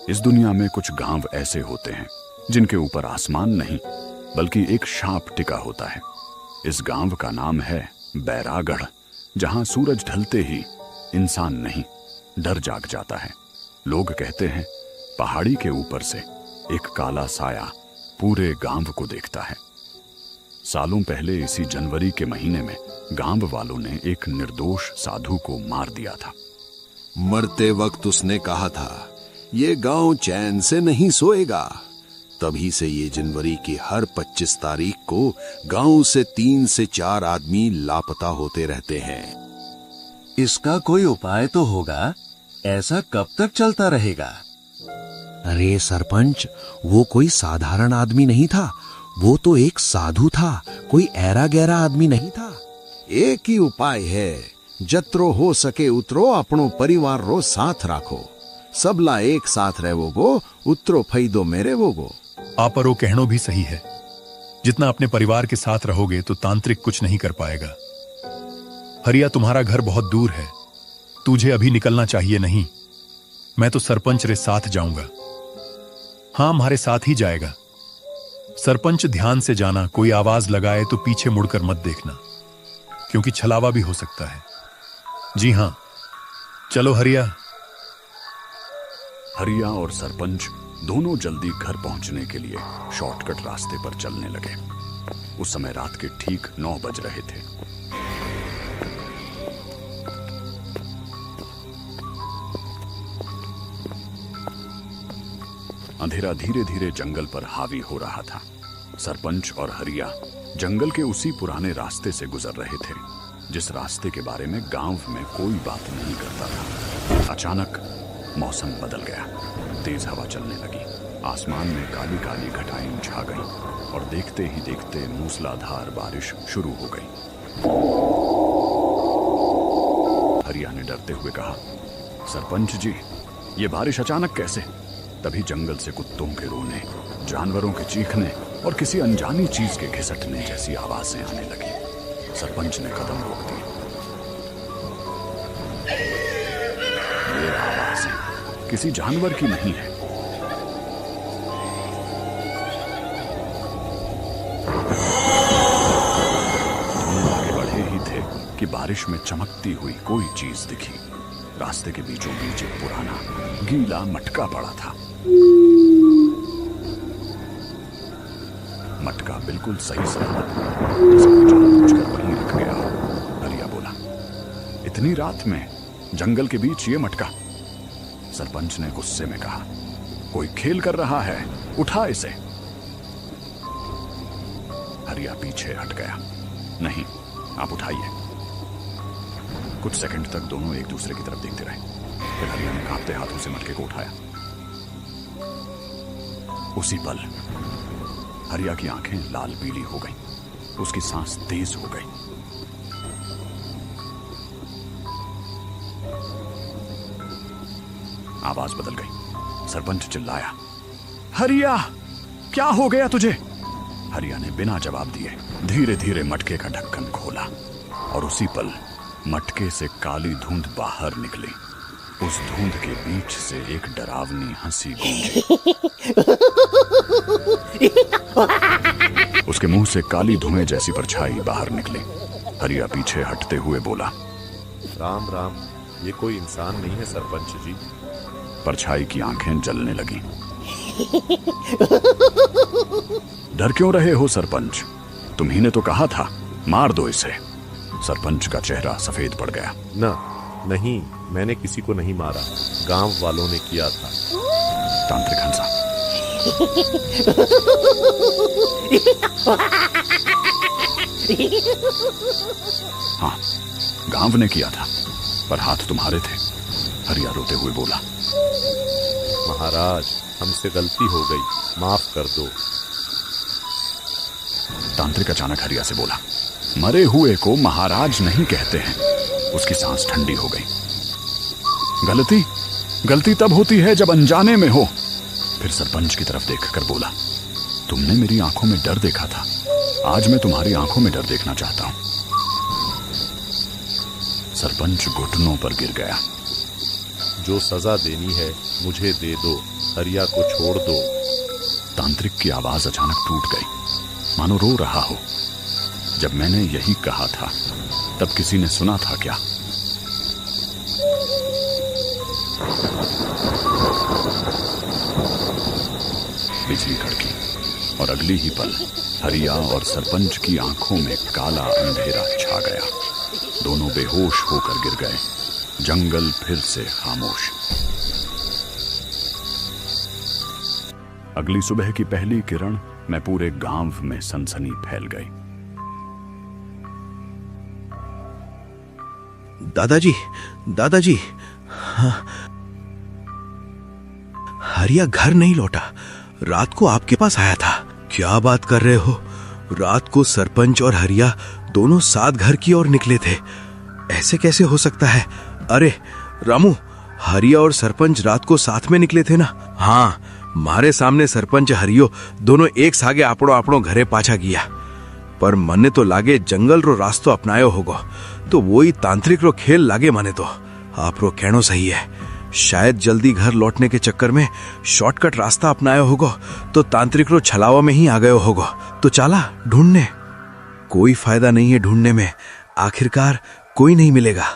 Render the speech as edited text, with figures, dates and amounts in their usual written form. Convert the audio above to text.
इस दुनिया में कुछ गांव ऐसे होते हैं जिनके ऊपर आसमान नहीं बल्कि एक सांप टिका होता है। इस गांव का नाम है बैरागढ़, जहां सूरज ढलते ही इंसान नहीं डर जाग जाता है। लोग कहते हैं पहाड़ी के ऊपर से एक काला साया पूरे गांव को देखता है। सालों पहले इसी जनवरी के महीने में गांव वालों ने एक निर्दोष साधु को मार दिया था। मरते वक्त उसने कहा था, ये गांव चैन से नहीं सोएगा। तभी से ये जनवरी की हर 25 तारीख को गांव से 3 से 4 आदमी लापता होते रहते हैं। इसका कोई उपाय तो होगा, ऐसा कब तक चलता रहेगा? अरे सरपंच, वो कोई साधारण आदमी नहीं था, वो तो एक साधु था, कोई ऐरा गैरा आदमी नहीं था। एक ही उपाय है, जत्रो हो सके उतरो अपनो परिवार रो साथ राखो। सबला एक साथ रहवोगो, उतरो फैदो मेरे वोगो। आपरो कहनो भी सही है। जितना अपने परिवार के साथ रहोगे तो तांत्रिक कुछ नहीं कर पाएगा। हरिया, तुम्हारा घर बहुत दूर है, तुझे अभी निकलना चाहिए नहीं। मैं तो सरपंच रे साथ जाऊंगा। हाँ, हमारे साथ ही जाएगा। सरपंच, ध्यान से जाना, कोई आवाज लगाए तो पीछे मुड़कर मत देखना, क्योंकि छलावा भी हो सकता है। जी हां, चलो हरिया। हरिया और सरपंच दोनों जल्दी घर पहुंचने के लिए शॉर्टकट रास्ते पर चलने लगे। उस समय रात के ठीक 9 बज रहे थे। अंधेरा धीरे धीरे जंगल पर हावी हो रहा था। सरपंच और हरिया जंगल के उसी पुराने रास्ते से गुजर रहे थे जिस रास्ते के बारे में गांव में कोई बात नहीं करता था। अचानक मौसम बदल गया, तेज हवा चलने लगी, आसमान में काली काली घटाएं छा गईं और देखते ही देखते मूसलाधार बारिश शुरू हो गई। हरिया ने डरते हुए कहा, सरपंच जी, ये बारिश अचानक कैसे? तभी जंगल से कुत्तों के रोने, जानवरों के चीखने और किसी अनजानी चीज के घिसटने जैसी आवाजें आने लगी। सरपंच ने कदम रोक दिए। ये आवाज किसी जानवर की नहीं है। दोनों आगे बढ़े ही थे कि बारिश में चमकती हुई कोई चीज दिखी। रास्ते के बीचों बीच एक पुराना गीला मटका पड़ा था। मटका बिल्कुल सही सलामत, जैसे कोई जानबूझकर वहीं रख गया हो। हरिया बोला, इतनी रात में जंगल के बीच ये मटका? सरपंच ने गुस्से में कहा, कोई खेल कर रहा है, उठा इसे। हरिया पीछे हट गया। नहीं, आप उठाइए। कुछ सेकंड तक दोनों एक दूसरे की तरफ देखते रहे। फिर हरिया ने कांपते हाथों से मटके को उठाया। उसी पल हरिया की आंखें लाल पीली हो गईं, उसकी सांस तेज हो गई। आवाज बदल गई। सरपंच चिल्लाया, हरिया, क्या हो गया तुझे? हरिया ने बिना जवाब दिए धीरे धीरे मटके का ढक्कन खोला और उसी पल मटके से काली धुंध बाहर निकली। उस धुंध के बीच से एक डरावनी हंसी गूंजी। उसके मुंह से काली धुएं जैसी परछाई बाहर निकली। हरिया पीछे हटते हुए बोला, राम राम, ये कोई इंसान नहीं है सरपंच जी। परछाई की आंखें जलने लगी। डर क्यों रहे हो सरपंच? तुम्ही ने तो कहा था मार दो इसे। सरपंच का चेहरा सफेद पड़ गया। नहीं, मैंने किसी को नहीं मारा, गांव वालों ने किया था। तांत्रिक हंसा। हाँ, गांव ने किया था, पर हाथ तुम्हारे थे। हरिया रोते हुए बोला, महाराज, हमसे गलती हो गई, माफ कर दो। तांत्रिक अचानक हरिया से बोला, मरे हुए को महाराज नहीं कहते हैं। उसकी सांस ठंडी हो गई। गलती तब होती है जब अनजाने में हो। फिर सरपंच की तरफ देखकर बोला, तुमने मेरी आंखों में डर देखा था, आज मैं तुम्हारी आंखों में डर देखना चाहता हूं। सरपंच घुटनों पर गिर गया। जो सजा देनी है मुझे दे दो, हरिया को छोड़ दो। तांत्रिक की आवाज अचानक टूट गई, मानो रो रहा हो। जब मैंने यही कहा था तब किसी ने सुना था क्या? बिजली कड़की और अगली ही पल हरिया और सरपंच की आंखों में काला अंधेरा छा गया। दोनों बेहोश होकर गिर गए। जंगल फिर से खामोश। अगली सुबह की पहली किरण में पूरे गांव में सनसनी फैल गई। दादाजी, दादाजी, हरिया घर नहीं लौटा। रात को आपके पास आया था। क्या बात कर रहे हो? रात को सरपंच और हरिया दोनों साथ घर की ओर निकले थे। ऐसे कैसे हो सकता है? अरे रामू, हरिया और सरपंच रात को साथ में निकले थे ना? हाँ, मारे सामने सरपंच हरियो दोनों एक सागे आपड़ो आपड़ो घरे पाछा गया। पर मने तो लागे जंगल रो रास्तो अपनायो होगो, तो वही तांत्रिक रो खेल लागे। मने तो आप रो कहनो सही है। शायद जल्दी घर लौटने के चक्कर में शॉर्टकट रास्ता अपनायो होगो, तो तांत्रिक रो छलावा में ही आ गयो होगो। तो चला ढूंढने। कोई फायदा नहीं है ढूंढने में, आखिरकार कोई नहीं मिलेगा।